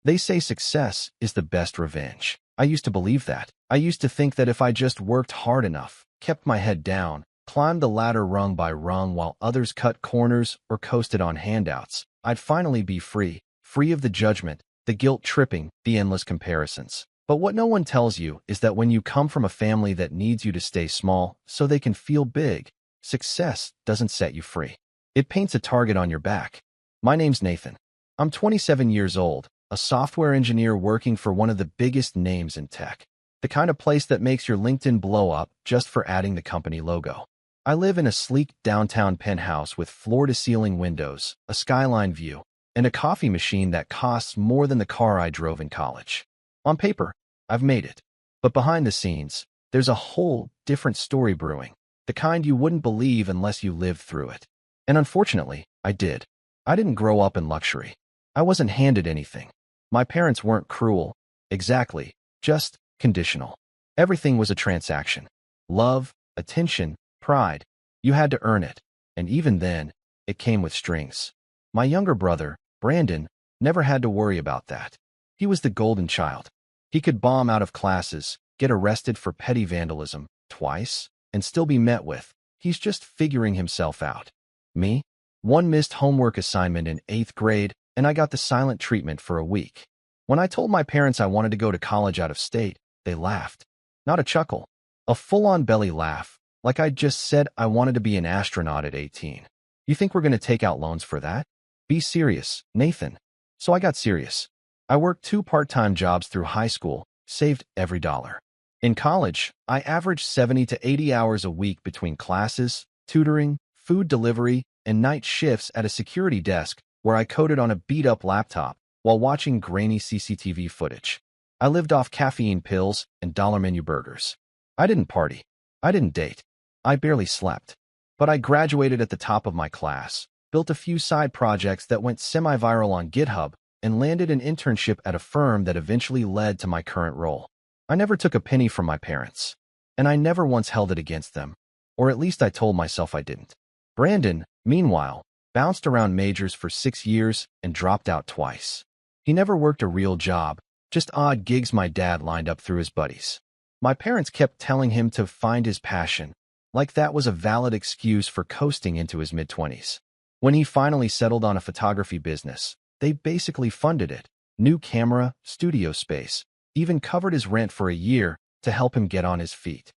They say success is the best revenge. I used to believe that. I used to think that if I just worked hard enough, kept my head down, climbed the ladder rung by rung while others cut corners or coasted on handouts, I'd finally be free, free of the judgment, the guilt-tripping, the endless comparisons. But what no one tells you is that when you come from a family that needs you to stay small so they can feel big, success doesn't set you free. It paints a target on your back. My name's Nathan. I'm 27 years old, a software engineer working for one of the biggest names in tech. The kind of place that makes your LinkedIn blow up just for adding the company logo. I live in a sleek downtown penthouse with floor-to-ceiling windows, a skyline view, and a coffee machine that costs more than the car I drove in college. On paper, I've made it. But behind the scenes, there's a whole different story brewing, the kind you wouldn't believe unless you lived through it. And unfortunately, I did. I didn't grow up in luxury. I wasn't handed anything. My parents weren't cruel, exactly, just conditional. Everything was a transaction. Love, attention, pride. You had to earn it. And even then, it came with strings. My younger brother, Brandon, never had to worry about that. He was the golden child. He could bomb out of classes, get arrested for petty vandalism twice, and still be met with, "He's just figuring himself out." Me? One missed homework assignment in 8th grade, and I got the silent treatment for a week. When I told my parents I wanted to go to college out of state, they laughed. Not a chuckle. A full-on belly laugh, like I'd just said I wanted to be an astronaut at 18. "You think we're going to take out loans for that? Be serious, Nathan." So I got serious. I worked 2 part-time jobs through high school, saved every dollar. In college, I averaged 70 to 80 hours a week between classes, tutoring, food delivery, and night shifts at a security desk where I coded on a beat-up laptop while watching grainy CCTV footage. I lived off caffeine pills and dollar menu burgers. I didn't party. I didn't date. I barely slept. But I graduated at the top of my class, built a few side projects that went semi-viral on GitHub, and landed an internship at a firm that eventually led to my current role. I never took a penny from my parents, and I never once held it against them, or at least I told myself I didn't. Brandon, meanwhile, bounced around majors for 6 years and dropped out twice. He never worked a real job, just odd gigs my dad lined up through his buddies. My parents kept telling him to find his passion, like that was a valid excuse for coasting into his mid-20s. When he finally settled on a photography business, they basically funded it. New camera, studio space, even covered his rent for a year to help him get on his feet.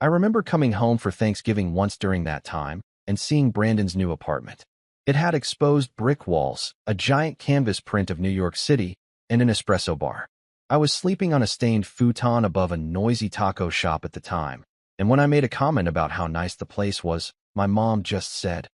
I remember coming home for Thanksgiving once during that time and seeing Brandon's new apartment. It had exposed brick walls, a giant canvas print of New York City, and an espresso bar. I was sleeping on a stained futon above a noisy taco shop at the time, and when I made a comment about how nice the place was, my mom just said,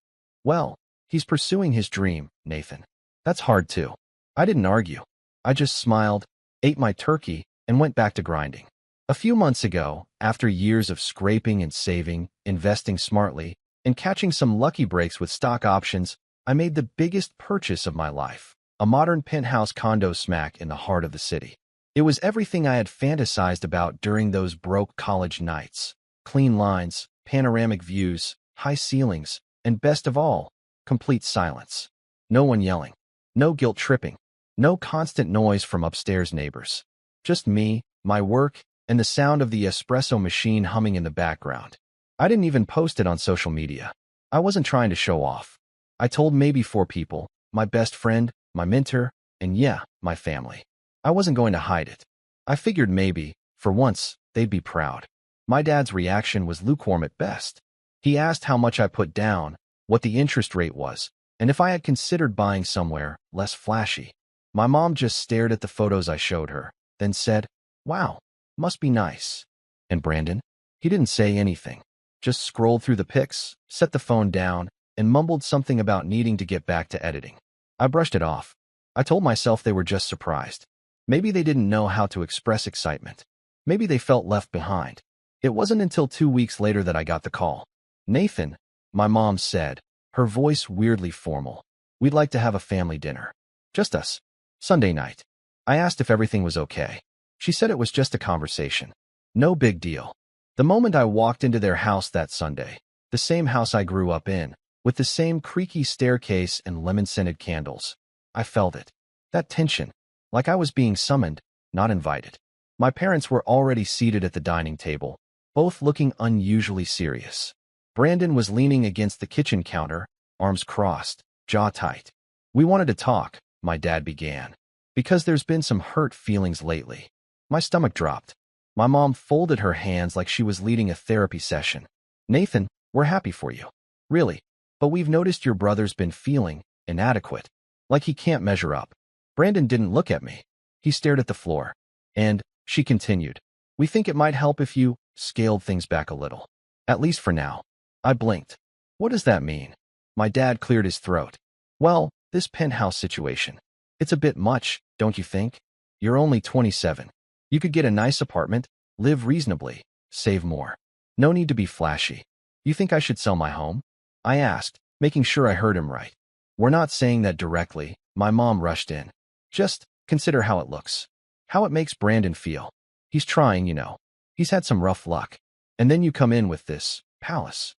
"Well, he's pursuing his dream, Nathan. That's hard too." I didn't argue. I just smiled, ate my turkey, and went back to grinding. A few months ago, after years of scraping and saving, investing smartly, and catching some lucky breaks with stock options, I made the biggest purchase of my life, a modern penthouse condo smack in the heart of the city. It was everything I had fantasized about during those broke college nights. Clean lines, panoramic views, high ceilings, and best of all, complete silence. No one yelling. No guilt-tripping. No constant noise from upstairs neighbors. Just me, my work, and the sound of the espresso machine humming in the background. I didn't even post it on social media. I wasn't trying to show off. I told maybe 4 people, my best friend, my mentor, and yeah, my family. I wasn't going to hide it. I figured maybe, for once, they'd be proud. My dad's reaction was lukewarm at best. He asked how much I put down, what the interest rate was, and if I had considered buying somewhere less flashy. My mom just stared at the photos I showed her, then said, "Wow, must be nice." And Brandon? He didn't say anything, just scrolled through the pics, set the phone down, and mumbled something about needing to get back to editing. I brushed it off. I told myself they were just surprised. Maybe they didn't know how to express excitement. Maybe they felt left behind. It wasn't until 2 weeks later that I got the call. "Nathan," my mom said, her voice weirdly formal. "We'd like to have a family dinner. Just us. Sunday night." I asked if everything was okay. She said it was just a conversation. No big deal. The moment I walked into their house that Sunday, the same house I grew up in, with the same creaky staircase and lemon-scented candles, I felt it. That tension. like I was being summoned, not invited. My parents were already seated at the dining table, both looking unusually serious. Brandon was leaning against the kitchen counter, arms crossed, jaw tight. "We wanted to talk," my dad began, "because there's been some hurt feelings lately." My stomach dropped. My mom folded her hands like she was leading a therapy session. "Nathan, we're happy for you. Really. But we've noticed your brother's been feeling inadequate. Like he can't measure up." Brandon didn't look at me. He stared at the floor. "And," she continued, "we think it might help if you scaled things back a little. At least for now." I blinked. "What does that mean?" My dad cleared his throat. "Well, this penthouse situation. It's a bit much, don't you think? You're only 27. You could get a nice apartment, live reasonably, save more. No need to be flashy. You think I should sell my home?" I asked, making sure I heard him right. "We're not saying that directly," my mom rushed in. "Just consider how it looks. How it makes Brandon feel. He's trying, you know. He's had some rough luck. And then you come in with this palace."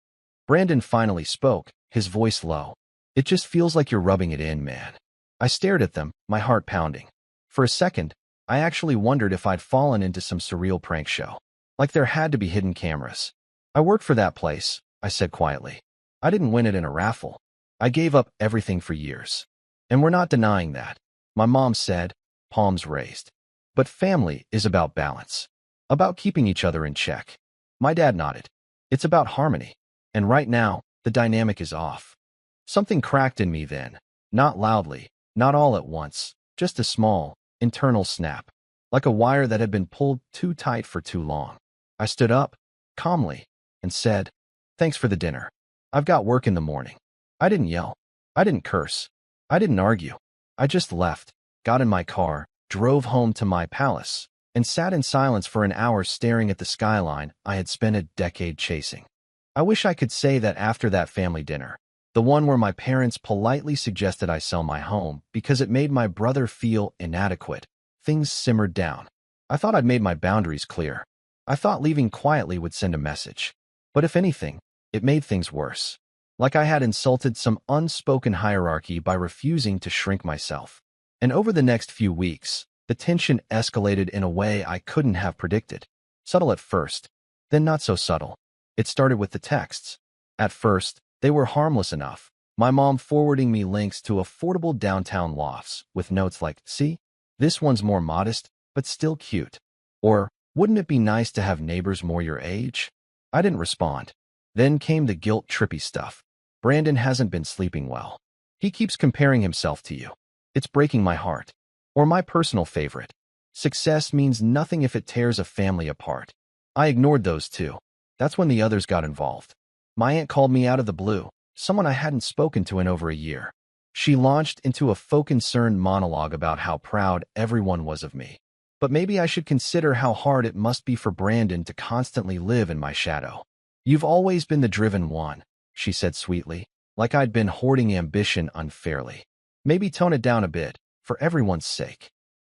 Brandon finally spoke, his voice low. "It just feels like you're rubbing it in, man." I stared at them, my heart pounding. For a second, I actually wondered if I'd fallen into some surreal prank show. Like there had to be hidden cameras. "I work for that place," I said quietly. "I didn't win it in a raffle. I gave up everything for years. And we're not denying that," my mom said, palms raised. "But family is about balance. About keeping each other in check." My dad nodded. "It's about harmony. And right now, the dynamic is off." Something cracked in me then. Not loudly, not all at once, just a small, internal snap. Like a wire that had been pulled too tight for too long. I stood up, calmly, and said, "Thanks for the dinner. I've got work in the morning." I didn't yell. I didn't curse. I didn't argue. I just left, got in my car, drove home to my palace, and sat in silence for an hour staring at the skyline I had spent a decade chasing. I wish I could say that after that family dinner, the one where my parents politely suggested I sell my home because it made my brother feel inadequate, things simmered down. I thought I'd made my boundaries clear. I thought leaving quietly would send a message. But if anything, it made things worse. Like I had insulted some unspoken hierarchy by refusing to shrink myself. And over the next few weeks, the tension escalated in a way I couldn't have predicted. Subtle at first, then not so subtle. It started with the texts. At first, they were harmless enough. My mom forwarding me links to affordable downtown lofts with notes like, "See, this one's more modest, but still cute." Or, "Wouldn't it be nice to have neighbors more your age?" I didn't respond. Then came the guilt-trippy stuff. "Brandon hasn't been sleeping well. He keeps comparing himself to you. It's breaking my heart." Or my personal favorite, "Success means nothing if it tears a family apart." I ignored those too. That's when the others got involved. My aunt called me out of the blue, someone I hadn't spoken to in over a year. She launched into a faux-concerned monologue about how proud everyone was of me. But maybe I should consider how hard it must be for Brandon to constantly live in my shadow. "You've always been the driven one," she said sweetly, like I'd been hoarding ambition unfairly. "Maybe tone it down a bit, for everyone's sake."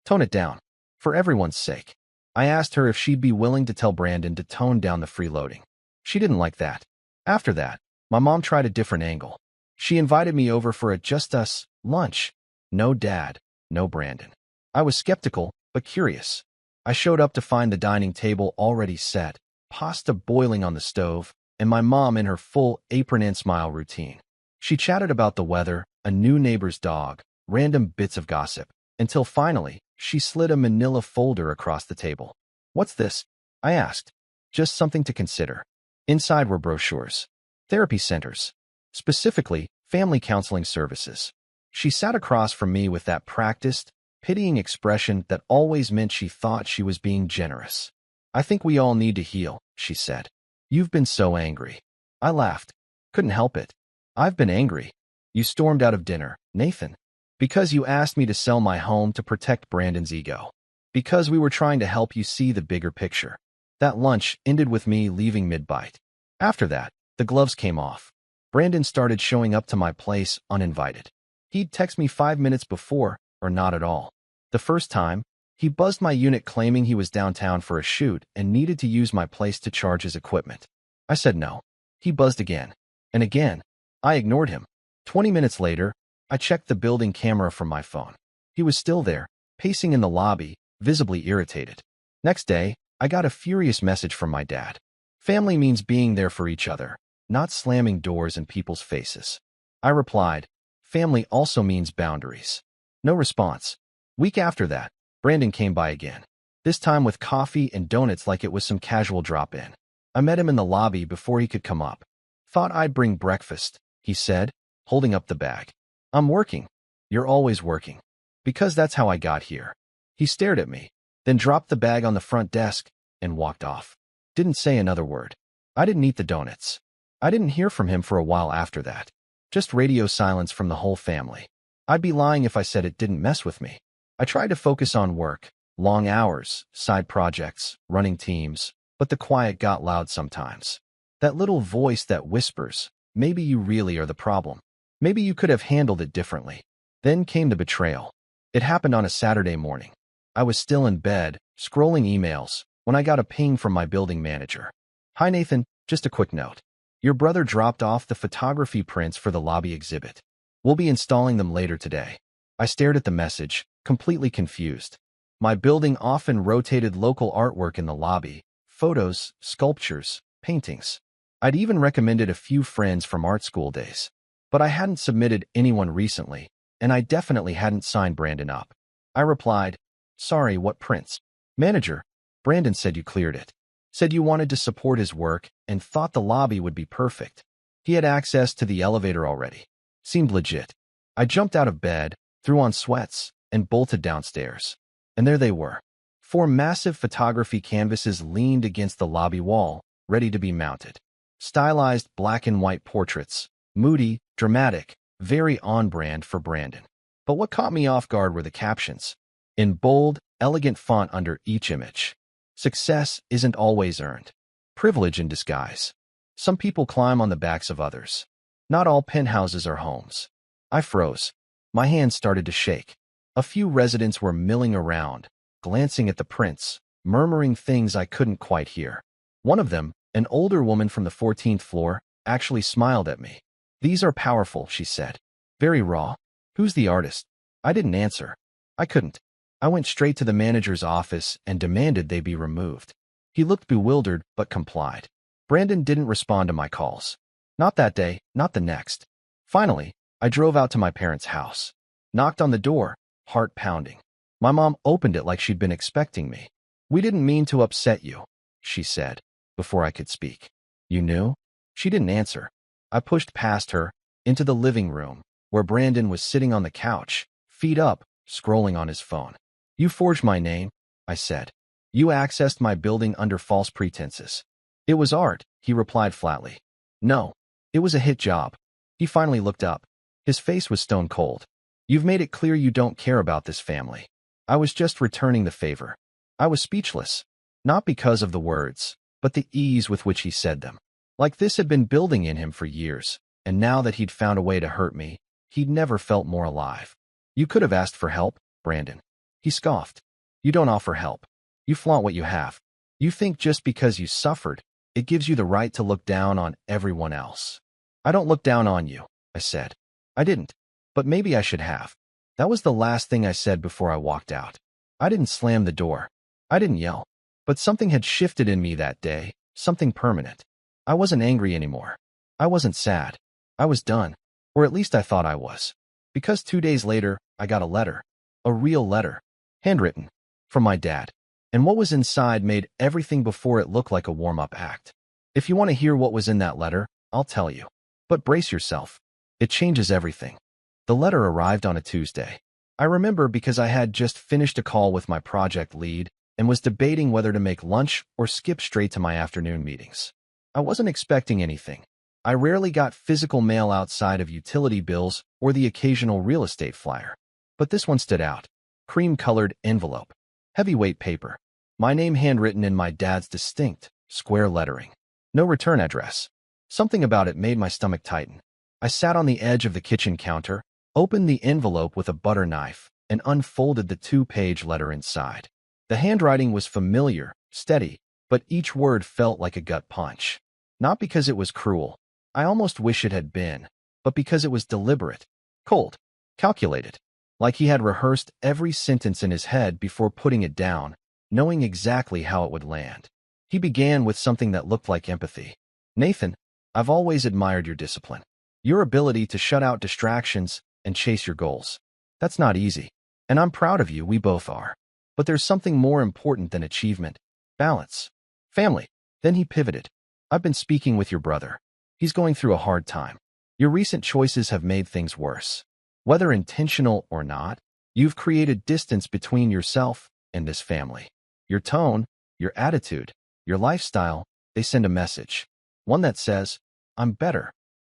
Tone it down. For everyone's sake. I asked her if she'd be willing to tell Brandon to tone down the freeloading. She didn't like that. After that, my mom tried a different angle. She invited me over for a just us lunch. No dad, no Brandon. I was skeptical, but curious. I showed up to find the dining table already set, pasta boiling on the stove, and my mom in her full apron and smile routine. She chatted about the weather, a new neighbor's dog, random bits of gossip, until finally, she slid a manila folder across the table. "What's this?" I asked. "Just something to consider." Inside were brochures. Therapy centers. Specifically, family counseling services. She sat across from me with that practiced, pitying expression that always meant she thought she was being generous. "I think we all need to heal," she said. "You've been so angry." I laughed. Couldn't help it. "I've been angry. You stormed out of dinner, Nathan. Because you asked me to sell my home to protect Brandon's ego. Because we were trying to help you see the bigger picture." That lunch ended with me leaving mid-bite. After that, the gloves came off. Brandon started showing up to my place uninvited. He'd text me 5 minutes before, or not at all. The first time, he buzzed my unit claiming he was downtown for a shoot and needed to use my place to charge his equipment. I said no. He buzzed again. And again. I ignored him. 20 minutes later, I checked the building camera from my phone. He was still there, pacing in the lobby, visibly irritated. Next day, I got a furious message from my dad. Family means being there for each other, not slamming doors in people's faces. I replied, family also means boundaries. No response. Week after that, Brandon came by again, this time with coffee and donuts like it was some casual drop-in. I met him in the lobby before he could come up. Thought I'd bring breakfast, he said, holding up the bag. I'm working. You're always working. Because that's how I got here. He stared at me, then dropped the bag on the front desk and walked off. Didn't say another word. I didn't eat the donuts. I didn't hear from him for a while after that. Just radio silence from the whole family. I'd be lying if I said it didn't mess with me. I tried to focus on work, long hours, side projects, running teams, but the quiet got loud sometimes. That little voice that whispers, maybe you really are the problem. Maybe you could have handled it differently. Then came the betrayal. It happened on a Saturday morning. I was still in bed, scrolling emails, when I got a ping from my building manager. Hi Nathan, just a quick note. Your brother dropped off the photography prints for the lobby exhibit. We'll be installing them later today. I stared at the message, completely confused. My building often rotated local artwork in the lobby, photos, sculptures, paintings. I'd even recommended a few friends from art school days. But I hadn't submitted anyone recently, and I definitely hadn't signed Brandon up. I replied, sorry, what prints? Manager, Brandon said you cleared it. Said you wanted to support his work and thought the lobby would be perfect. He had access to the elevator already. Seemed legit. I jumped out of bed, threw on sweats, and bolted downstairs. And there they were. 4 massive photography canvases leaned against the lobby wall, ready to be mounted. Stylized black and white portraits, moody, dramatic, very on-brand for Brandon. But what caught me off guard were the captions. In bold, elegant font under each image. Success isn't always earned. Privilege in disguise. Some people climb on the backs of others. Not all penthouses are homes. I froze. My hands started to shake. A few residents were milling around, glancing at the prints, murmuring things I couldn't quite hear. One of them, an older woman from the 14th floor, actually smiled at me. These are powerful, she said. Very raw. Who's the artist? I didn't answer. I couldn't. I went straight to the manager's office and demanded they be removed. He looked bewildered but complied. Brandon didn't respond to my calls. Not that day, not the next. Finally, I drove out to my parents' house. Knocked on the door, heart pounding. My mom opened it like she'd been expecting me. We didn't mean to upset you, she said, before I could speak. You knew? She didn't answer. I pushed past her, into the living room, where Brandon was sitting on the couch, feet up, scrolling on his phone. You forged my name, I said. You accessed my building under false pretenses. It was art, he replied flatly. No, it was a hit job. He finally looked up. His face was stone cold. You've made it clear you don't care about this family. I was just returning the favor. I was speechless. Not because of the words, but the ease with which he said them. Like this had been building in him for years, and now that he'd found a way to hurt me, he'd never felt more alive. You could have asked for help, Brandon. He scoffed. You don't offer help. You flaunt what you have. You think just because you suffered, it gives you the right to look down on everyone else. I don't look down on you, I said. I didn't. But maybe I should have. That was the last thing I said before I walked out. I didn't slam the door. I didn't yell. But something had shifted in me that day, something permanent. I wasn't angry anymore. I wasn't sad. I was done. Or at least I thought I was. Because 2 days later, I got a letter. A real letter. Handwritten. From my dad. And what was inside made everything before it look like a warm-up act. If you want to hear what was in that letter, I'll tell you. But brace yourself. It changes everything. The letter arrived on a Tuesday. I remember because I had just finished a call with my project lead and was debating whether to make lunch or skip straight to my afternoon meetings. I wasn't expecting anything. I rarely got physical mail outside of utility bills or the occasional real estate flyer. But this one stood out. Cream-colored envelope. Heavyweight paper. My name handwritten in my dad's distinct, square lettering. No return address. Something about it made my stomach tighten. I sat on the edge of the kitchen counter, opened the envelope with a butter knife, and unfolded the 2-page letter inside. The handwriting was familiar, steady, but each word felt like a gut punch. Not because it was cruel. I almost wish it had been, but because it was deliberate, cold, calculated. like he had rehearsed every sentence in his head before putting it down, knowing exactly how it would land. He began with something that looked like empathy. "Nathan, I've always admired your discipline. Your ability to shut out distractions and chase your goals. That's not easy. And I'm proud of you, we both are. But there's something more important than achievement. Balance. Family." Then he pivoted. "I've been speaking with your brother. He's going through a hard time. Your recent choices have made things worse. Whether intentional or not, you've created distance between yourself and this family. Your tone, your attitude, your lifestyle, they send a message. One that says, 'I'm better.'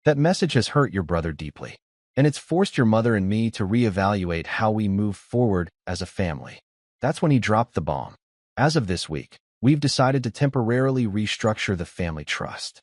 That message has hurt your brother deeply, and it's forced your mother and me to reevaluate how we move forward as a family." That's when he dropped the bomb. "As of this week, we've decided to temporarily restructure the family trust."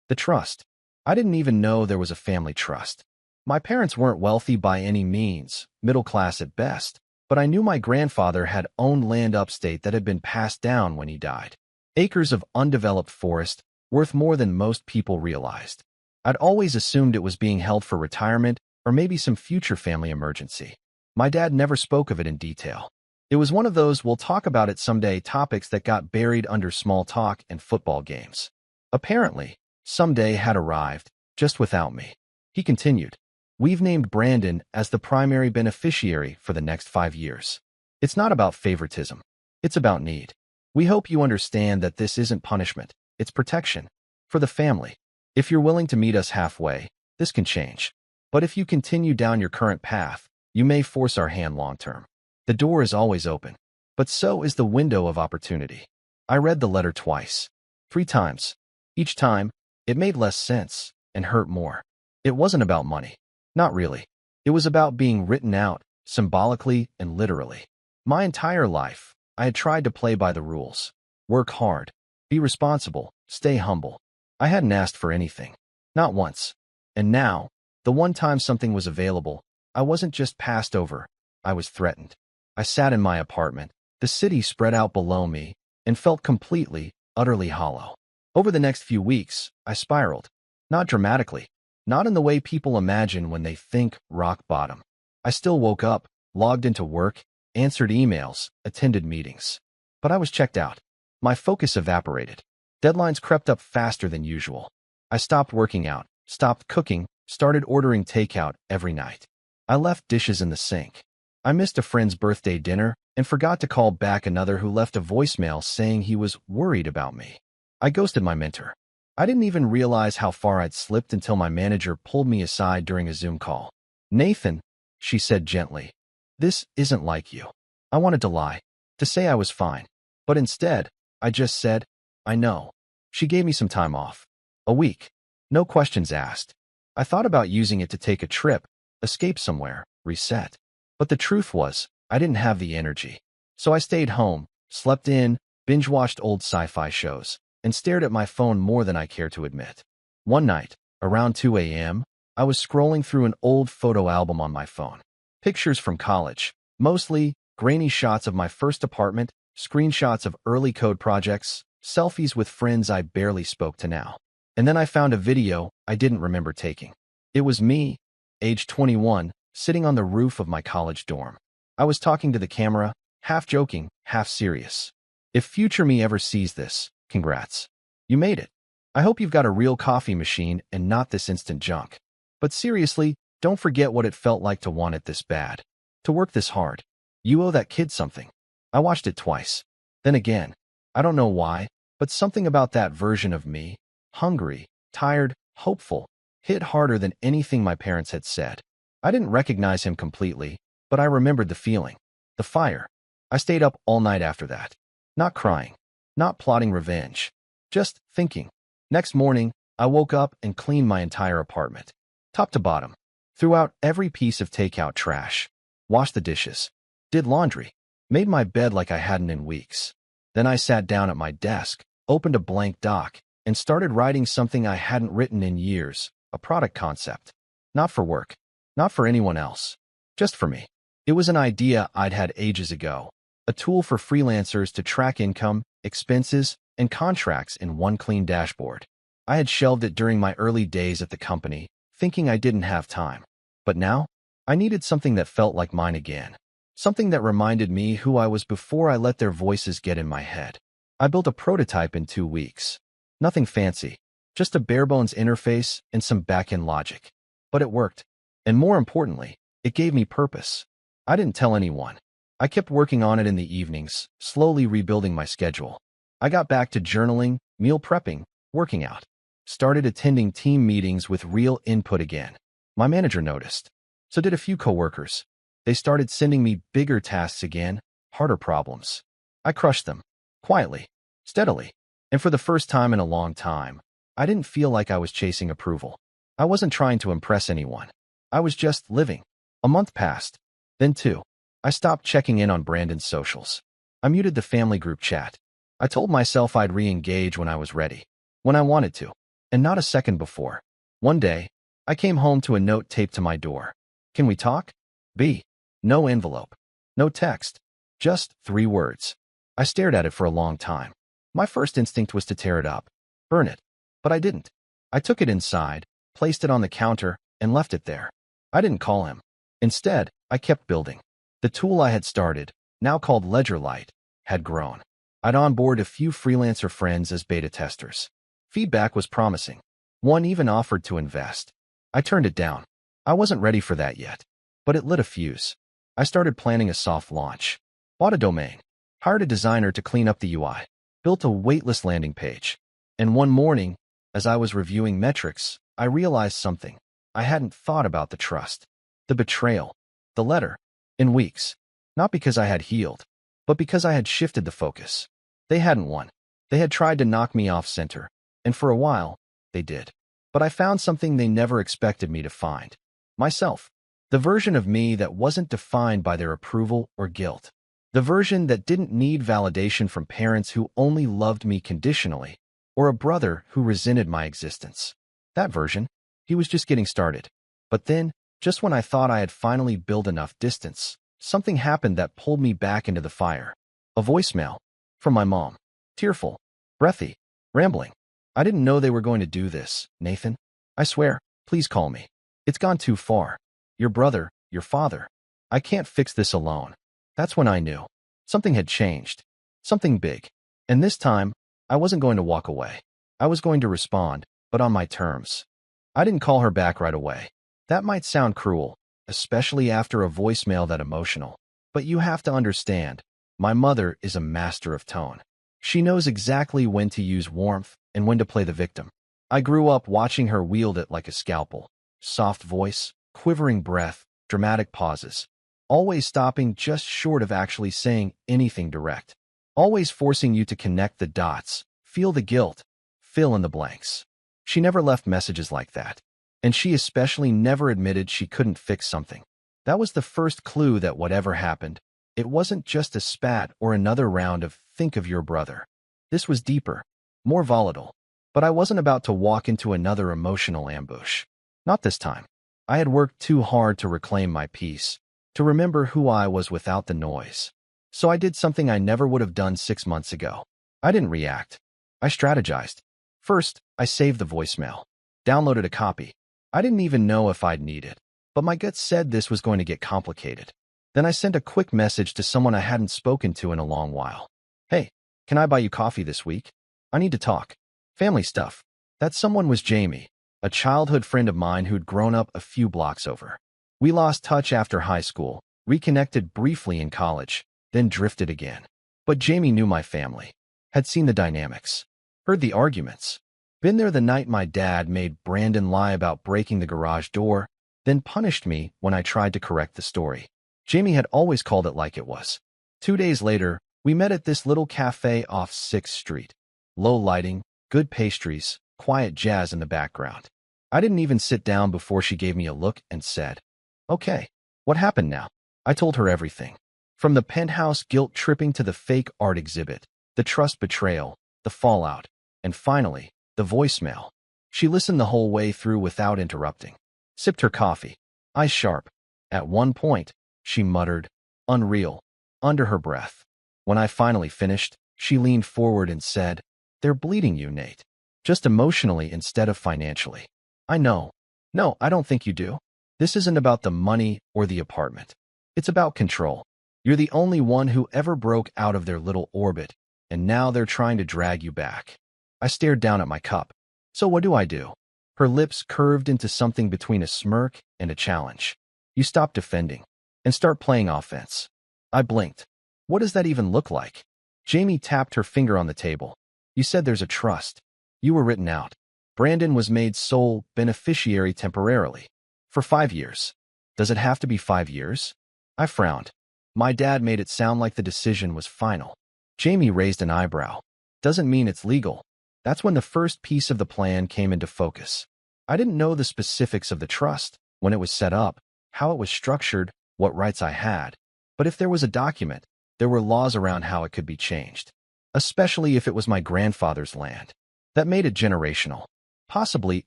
The trust. I didn't even know there was a family trust. My parents weren't wealthy by any means, middle class at best, but I knew my grandfather had owned land upstate that had been passed down when he died. Acres of undeveloped forest, worth more than most people realized. I'd always assumed it was being held for retirement or maybe some future family emergency. My dad never spoke of it in detail. It was one of those "we'll talk about it someday" topics that got buried under small talk and football games. Apparently, someday had arrived, just without me. He continued, "We've named Brandon as the primary beneficiary for the next 5 years. It's not about favoritism. It's about need. We hope you understand that this isn't punishment. It's protection. For the family. If you're willing to meet us halfway, this can change. But if you continue down your current path, you may force our hand long-term. The door is always open, but so is the window of opportunity." I read the letter twice. 3 times. Each time, it made less sense and hurt more. It wasn't about money. Not really. It was about being written out, symbolically and literally. My entire life, I had tried to play by the rules. Work hard. Be responsible. Stay humble. I hadn't asked for anything. Not once. And now, the one time something was available, I wasn't just passed over. I was threatened. I sat in my apartment, the city spread out below me, and felt completely, utterly hollow. Over the next few weeks, I spiraled. Not dramatically. Not in the way people imagine when they think rock bottom. I still woke up, logged into work, answered emails, attended meetings. But I was checked out. My focus evaporated. Deadlines crept up faster than usual. I stopped working out, stopped cooking, started ordering takeout every night. I left dishes in the sink. I missed a friend's birthday dinner and forgot to call back another who left a voicemail saying he was worried about me. I ghosted my mentor. I didn't even realize how far I'd slipped until my manager pulled me aside during a Zoom call. "Nathan," she said gently, "this isn't like you." I wanted to lie, to say I was fine. But instead, I just said, "I know." She gave me some time off. A week. No questions asked. I thought about using it to take a trip, escape somewhere, reset. But the truth was, I didn't have the energy. So I stayed home, slept in, binge-watched old sci-fi shows, and stared at my phone more than I care to admit. One night, around 2 a.m., I was scrolling through an old photo album on my phone. Pictures from college, mostly grainy shots of my first apartment, screenshots of early code projects, selfies with friends I barely spoke to now. And then I found a video I didn't remember taking. It was me, age 21, sitting on the roof of my college dorm. I was talking to the camera, half joking, half serious. If future me ever sees this, congrats. You made it. I hope you've got a real coffee machine and not this instant junk. But seriously, don't forget what it felt like to want it this bad. To work this hard. You owe that kid something. I watched it twice. Then again. I don't know why, but something about that version of me, hungry, tired, hopeful, hit harder than anything my parents had said. I didn't recognize him completely, but I remembered the feeling. The fire. I stayed up all night after that. Not crying. Not plotting revenge. Just thinking. Next morning, I woke up and cleaned my entire apartment. Top to bottom. Threw out every piece of takeout trash. Washed the dishes. Did laundry. Made my bed like I hadn't in weeks. Then I sat down at my desk, opened a blank doc, and started writing something I hadn't written in years, a product concept. Not for work. Not for anyone else. Just for me. It was an idea I'd had ages ago. A tool for freelancers to track income, expenses, and contracts in one clean dashboard. I had shelved it during my early days at the company, thinking I didn't have time. But now, I needed something that felt like mine again. Something that reminded me who I was before I let their voices get in my head. I built a prototype in 2 weeks. Nothing fancy, just a bare-bones interface and some back-end logic. But it worked. And more importantly, it gave me purpose. I didn't tell anyone. I kept working on it in the evenings, slowly rebuilding my schedule. I got back to journaling, meal prepping, working out. Started attending team meetings with real input again. My manager noticed. So did a few coworkers. They started sending me bigger tasks again, harder problems. I crushed them. Quietly. Steadily. And for the first time in a long time, I didn't feel like I was chasing approval. I wasn't trying to impress anyone. I was just living. A month passed. Then 2. I stopped checking in on Brandon's socials. I muted the family group chat. I told myself I'd re-engage when I was ready. When I wanted to. And not a second before. One day, I came home to a note taped to my door. Can we talk? B. No envelope. No text. Just 3 words. I stared at it for a long time. My first instinct was to tear it up. Burn it. But I didn't. I took it inside, placed it on the counter, and left it there. I didn't call him. Instead, I kept building. The tool I had started, now called Ledgerlight, had grown. I'd onboard a few freelancer friends as beta testers. Feedback was promising. One even offered to invest. I turned it down. I wasn't ready for that yet. But it lit a fuse. I started planning a soft launch. Bought a domain. Hired a designer to clean up the UI. Built a waitlist landing page. And one morning, as I was reviewing metrics, I realized something. I hadn't thought about the trust. The betrayal. The letter. In weeks. Not because I had healed, but because I had shifted the focus. They hadn't won. They had tried to knock me off center. And for a while, they did. But I found something they never expected me to find. Myself. The version of me that wasn't defined by their approval or guilt. The version that didn't need validation from parents who only loved me conditionally, or a brother who resented my existence. That version, he was just getting started. But then, just when I thought I had finally built enough distance, something happened that pulled me back into the fire. A voicemail. From my mom. Tearful. Breathy. Rambling. I didn't know they were going to do this, Nathan. I swear, please call me. It's gone too far. Your brother, your father. I can't fix this alone. That's when I knew. Something had changed. Something big. And this time, I wasn't going to walk away. I was going to respond, but on my terms. I didn't call her back right away. That might sound cruel, especially after a voicemail that emotional. But you have to understand, my mother is a master of tone. She knows exactly when to use warmth and when to play the victim. I grew up watching her wield it like a scalpel. Soft voice, quivering breath, dramatic pauses. Always stopping just short of actually saying anything direct. Always forcing you to connect the dots, feel the guilt, fill in the blanks. She never left messages like that. And she especially never admitted she couldn't fix something. That was the first clue that whatever happened, it wasn't just a spat or another round of think of your brother. This was deeper, more volatile. But I wasn't about to walk into another emotional ambush. Not this time. I had worked too hard to reclaim my peace, to remember who I was without the noise. So I did something I never would have done 6 months ago. I didn't react. I strategized. First, I saved the voicemail. Downloaded a copy. I didn't even know if I'd need it, but my gut said this was going to get complicated. Then I sent a quick message to someone I hadn't spoken to in a long while. Hey, can I buy you coffee this week? I need to talk. Family stuff. That someone was Jamie, a childhood friend of mine who'd grown up a few blocks over. We lost touch after high school, reconnected briefly in college, then drifted again. But Jamie knew my family, had seen the dynamics, heard the arguments, been there the night my dad made Brandon lie about breaking the garage door, then punished me when I tried to correct the story. Jamie had always called it like it was. 2 days later, we met at this little cafe off 6th Street. Low lighting, good pastries, quiet jazz in the background. I didn't even sit down before she gave me a look and said, "Okay, what happened now?" I told her everything. From the penthouse guilt tripping to the fake art exhibit, the trust betrayal, the fallout, and finally, the voicemail. She listened the whole way through without interrupting. Sipped her coffee, eyes sharp. At one point, she muttered, "Unreal," under her breath. When I finally finished, she leaned forward and said, "They're bleeding you, Nate. Just emotionally instead of financially." I know. No, I don't think you do. This isn't about the money or the apartment. It's about control. You're the only one who ever broke out of their little orbit, and now they're trying to drag you back. I stared down at my cup. So what do I do? Her lips curved into something between a smirk and a challenge. You stop defending and start playing offense. I blinked. What does that even look like? Jamie tapped her finger on the table. You said there's a trust. You were written out. Brandon was made sole beneficiary temporarily. For 5 years. Does it have to be 5 years? I frowned. My dad made it sound like the decision was final. Jamie raised an eyebrow. Doesn't mean it's legal. That's when the first piece of the plan came into focus. I didn't know the specifics of the trust, when it was set up, how it was structured, what rights I had. But if there was a document, there were laws around how it could be changed. Especially if it was my grandfather's land. That made it generational. Possibly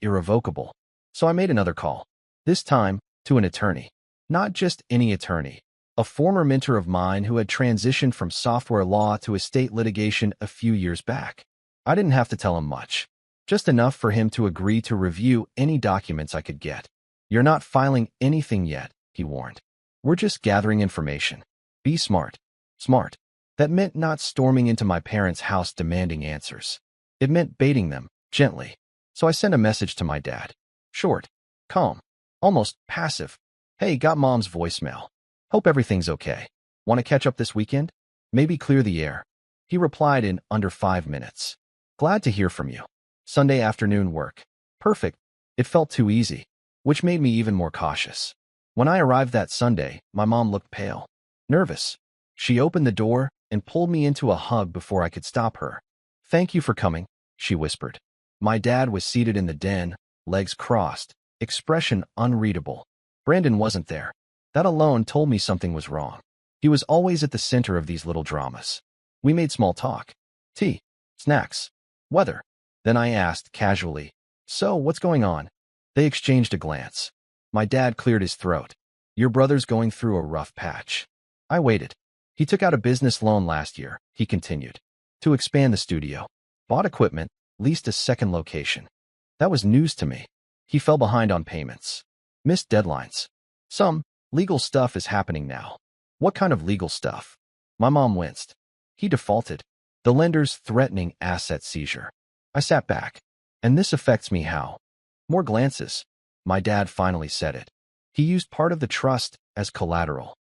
irrevocable. So I made another call. This time, to an attorney. Not just any attorney. A former mentor of mine who had transitioned from software law to estate litigation a few years back. I didn't have to tell him much. Just enough for him to agree to review any documents I could get. You're not filing anything yet, he warned. We're just gathering information. Be smart. Smart. That meant not storming into my parents' house demanding answers. It meant baiting them, gently. So I sent a message to my dad. Short. Calm. Almost passive. Hey, got mom's voicemail. Hope everything's okay. Want to catch up this weekend? Maybe clear the air. He replied in under 5 minutes. Glad to hear from you. Sunday afternoon work. Perfect. It felt too easy, which made me even more cautious. When I arrived that Sunday, my mom looked pale. Nervous. She opened the door and pulled me into a hug before I could stop her. Thank you for coming, she whispered. My dad was seated in the den, legs crossed, expression unreadable. Brandon wasn't there. That alone told me something was wrong. He was always at the center of these little dramas. We made small talk. Tea. Snacks. Weather. Then I asked, casually, so, what's going on? They exchanged a glance. My dad cleared his throat. Your brother's going through a rough patch. I waited. He took out a business loan last year, he continued, to expand the studio. Bought equipment, leased a second location. That was news to me. He fell behind on payments. Missed deadlines. Some legal stuff is happening now. What kind of legal stuff? My mom winced. He defaulted. The lender's threatening asset seizure. I sat back. And this affects me how? More glances. My dad finally said it. He used part of the trust as collateral.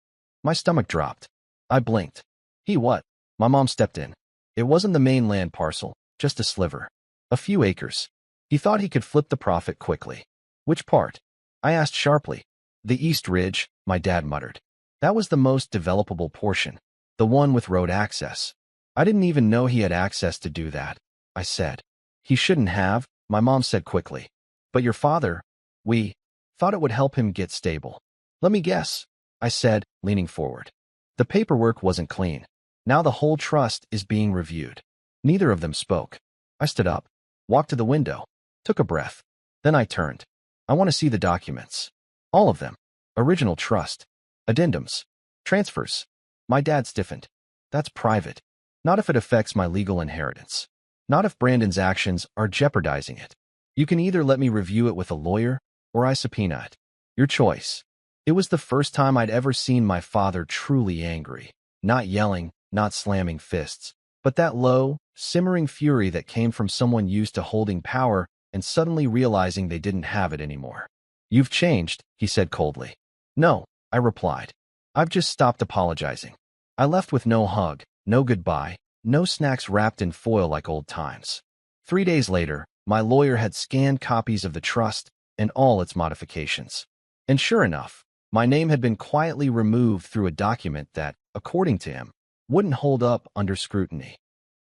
My stomach dropped. I blinked. He what? My mom stepped in. It wasn't the main land parcel, just a sliver. A few acres. He thought he could flip the profit quickly. Which part? I asked sharply. The East Ridge, my dad muttered. That was the most developable portion. The one with road access. I didn't even know he had access to do that, I said. He shouldn't have, my mom said quickly. But your father, we thought it would help him get stable. Let me guess, I said, leaning forward. The paperwork wasn't clean. Now the whole trust is being reviewed. Neither of them spoke. I stood up, walked to the window, took a breath. Then I turned. I want to see the documents. All of them. Original trust. Addendums. Transfers. My dad stiffened. That's private. Not if it affects my legal inheritance. Not if Brandon's actions are jeopardizing it. You can either let me review it with a lawyer, or I subpoena it. Your choice. It was the first time I'd ever seen my father truly angry. Not yelling, not slamming fists, but that low, simmering fury that came from someone used to holding power and suddenly realizing they didn't have it anymore. You've changed, he said coldly. No, I replied. I've just stopped apologizing. I left with no hug, no goodbye, no snacks wrapped in foil like old times. 3 days later, my lawyer had scanned copies of the trust and all its modifications. And sure enough, my name had been quietly removed through a document that, according to him, wouldn't hold up under scrutiny.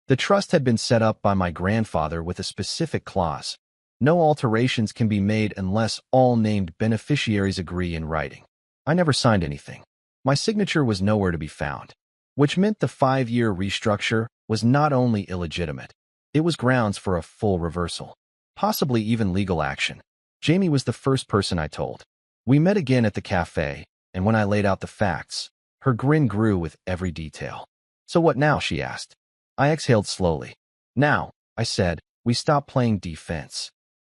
The trust had been set up by my grandfather with a specific clause. No alterations can be made unless all named beneficiaries agree in writing. I never signed anything. My signature was nowhere to be found, which meant the 5-year restructure was not only illegitimate, it was grounds for a full reversal, possibly even legal action. Jamie was the first person I told. We met again at the cafe, and when I laid out the facts, her grin grew with every detail. So what now, she asked. I exhaled slowly. Now, I said, we stop playing defense.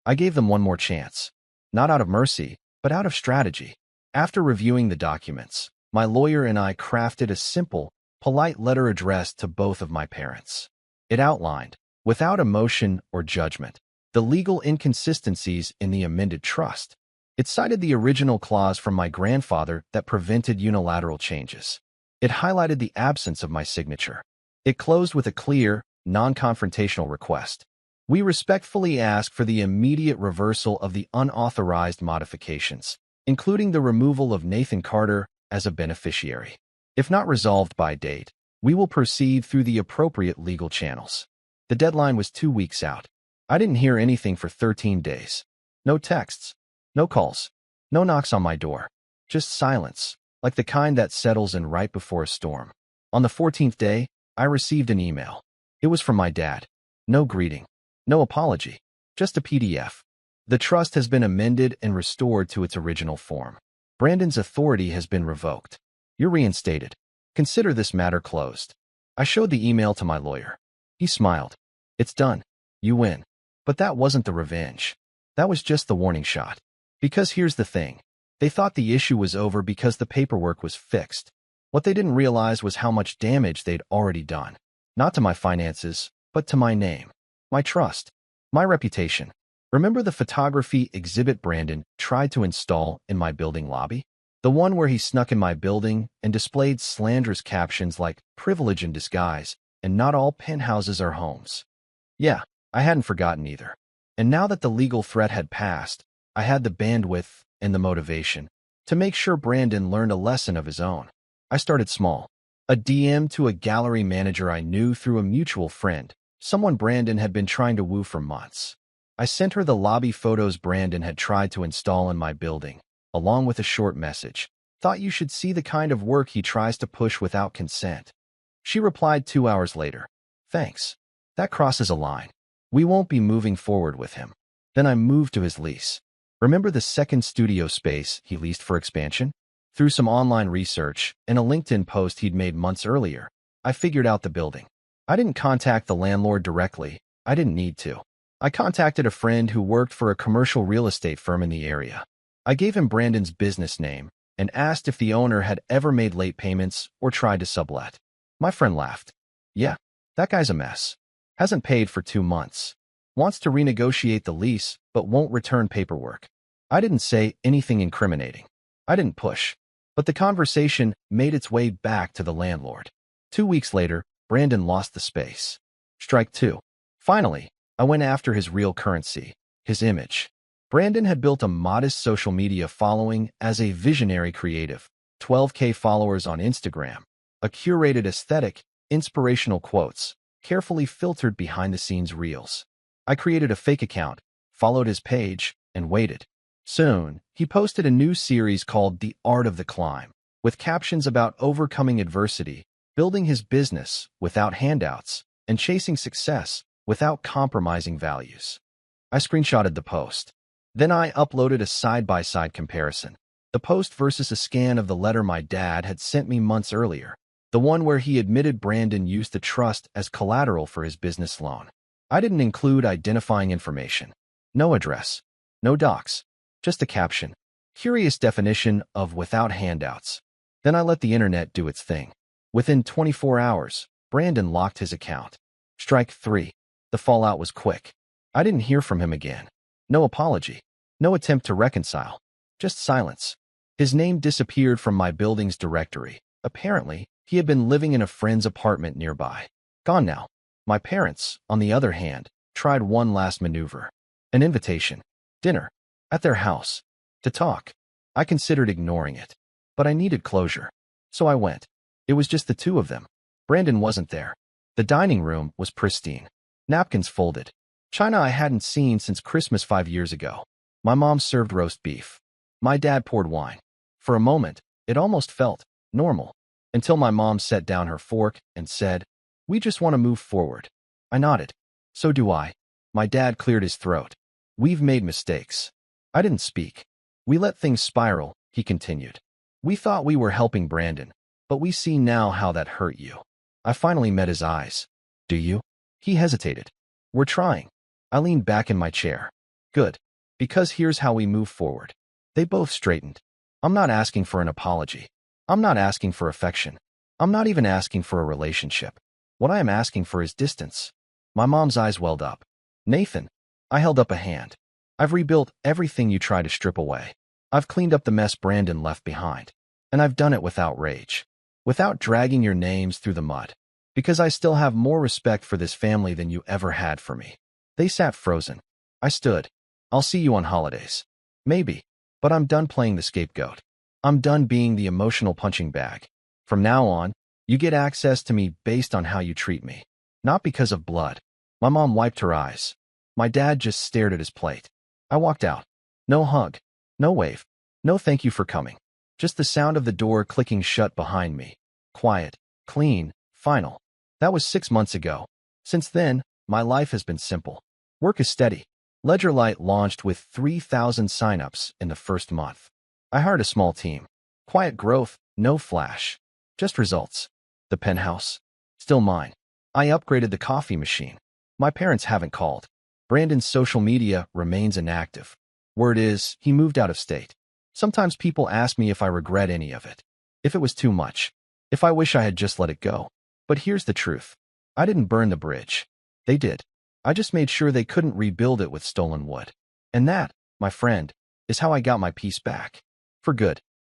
I gave them one more chance. Not out of mercy, but out of strategy. After reviewing the documents, my lawyer and I crafted a simple, polite letter addressed to both of my parents. It outlined, without emotion or judgment, the legal inconsistencies in the amended trust. It cited the original clause from my grandfather that prevented unilateral changes. It highlighted the absence of my signature. It closed with a clear, non-confrontational request. We respectfully ask for the immediate reversal of the unauthorized modifications, including the removal of Nathan Carter as a beneficiary. If not resolved by date, we will proceed through the appropriate legal channels. The deadline was 2 weeks out. I didn't hear anything for 13 days. No texts, no calls, no knocks on my door. Just silence, like the kind that settles in right before a storm. On the 14th day, I received an email. It was from my dad. No greeting, no apology, just a PDF. The trust has been amended and restored to its original form. Brandon's authority has been revoked. You're reinstated. Consider this matter closed. I showed the email to my lawyer. He smiled. It's done. You win. But that wasn't the revenge. That was just the warning shot. Because here's the thing. They thought the issue was over because the paperwork was fixed. What they didn't realize was how much damage they'd already done. Not to my finances, but to my name, my trust, my reputation. Remember the photography exhibit Brandon tried to install in my building lobby? The one where he snuck in my building and displayed slanderous captions like "privilege in disguise" and "not all penthouses are homes." Yeah, I hadn't forgotten either. And now that the legal threat had passed, I had the bandwidth and the motivation to make sure Brandon learned a lesson of his own. I started small. A DM to a gallery manager I knew through a mutual friend, someone Brandon had been trying to woo for months. I sent her the lobby photos Brandon had tried to install in my building, along with a short message. Thought you should see the kind of work he tries to push without consent. She replied 2 hours later. Thanks. That crosses a line. We won't be moving forward with him. Then I moved to his lease. Remember the second studio space he leased for expansion? Through some online research and a LinkedIn post he'd made months earlier, I figured out the building. I didn't contact the landlord directly. I didn't need to. I contacted a friend who worked for a commercial real estate firm in the area. I gave him Brandon's business name and asked if the owner had ever made late payments or tried to sublet. My friend laughed. Yeah, that guy's a mess. Hasn't paid for 2 months. Wants to renegotiate the lease, but won't return paperwork. I didn't say anything incriminating. I didn't push. But the conversation made its way back to the landlord. 2 weeks later, Brandon lost the space. Strike 2. Finally, I went after his real currency, his image. Brandon had built a modest social media following as a visionary creative, 12K followers on Instagram, a curated aesthetic, inspirational quotes, carefully filtered behind-the-scenes reels. I created a fake account, followed his page, and waited. Soon, he posted a new series called The Art of the Climb, with captions about overcoming adversity, building his business without handouts, and chasing success without compromising values. I screenshotted the post. Then I uploaded a side-by-side comparison. The post versus a scan of the letter my dad had sent me months earlier, the one where he admitted Brandon used the trust as collateral for his business loan. I didn't include identifying information. No address. No docs. Just a caption. Curious definition of without handouts. Then I let the internet do its thing. Within 24 hours, Brandon locked his account. Strike 3. The fallout was quick. I didn't hear from him again. No apology. No attempt to reconcile. Just silence. His name disappeared from my building's directory. Apparently, he had been living in a friend's apartment nearby. Gone now. My parents, on the other hand, tried one last maneuver. An invitation. Dinner. At their house. To talk. I considered ignoring it. But I needed closure. So I went. It was just the two of them. Brandon wasn't there. The dining room was pristine. Napkins folded. China I hadn't seen since Christmas 5 years ago. My mom served roast beef. My dad poured wine. For a moment, it almost felt normal. Until my mom set down her fork and said, "We just want to move forward." I nodded. So do I. My dad cleared his throat. We've made mistakes. I didn't speak. We let things spiral, he continued. We thought we were helping Brandon, but we see now how that hurt you. I finally met his eyes. Do you? He hesitated. We're trying. I leaned back in my chair. Good. Because here's how we move forward. They both straightened. I'm not asking for an apology. I'm not asking for affection. I'm not even asking for a relationship. What I am asking for is distance. My mom's eyes welled up. Nathan, I held up a hand. I've rebuilt everything you tried to strip away. I've cleaned up the mess Brandon left behind. And I've done it without rage. Without dragging your names through the mud. Because I still have more respect for this family than you ever had for me. They sat frozen. I stood. I'll see you on holidays. Maybe. But I'm done playing the scapegoat. I'm done being the emotional punching bag. From now on, you get access to me based on how you treat me. Not because of blood. My mom wiped her eyes. My dad just stared at his plate. I walked out. No hug. No wave. No thank you for coming. Just the sound of the door clicking shut behind me. Quiet. Clean. Final. That was 6 months ago. Since then, my life has been simple. Work is steady. Ledgerlight launched with 3,000 signups in the first month. I hired a small team. Quiet growth, no flash. Just results. The penthouse. Still mine. I upgraded the coffee machine. My parents haven't called. Brandon's social media remains inactive. Word is, he moved out of state. Sometimes people ask me if I regret any of it. If it was too much. If I wish I had just let it go. But here's the truth. I didn't burn the bridge. They did. I just made sure they couldn't rebuild it with stolen wood. And that, my friend, is how I got my peace back. For good.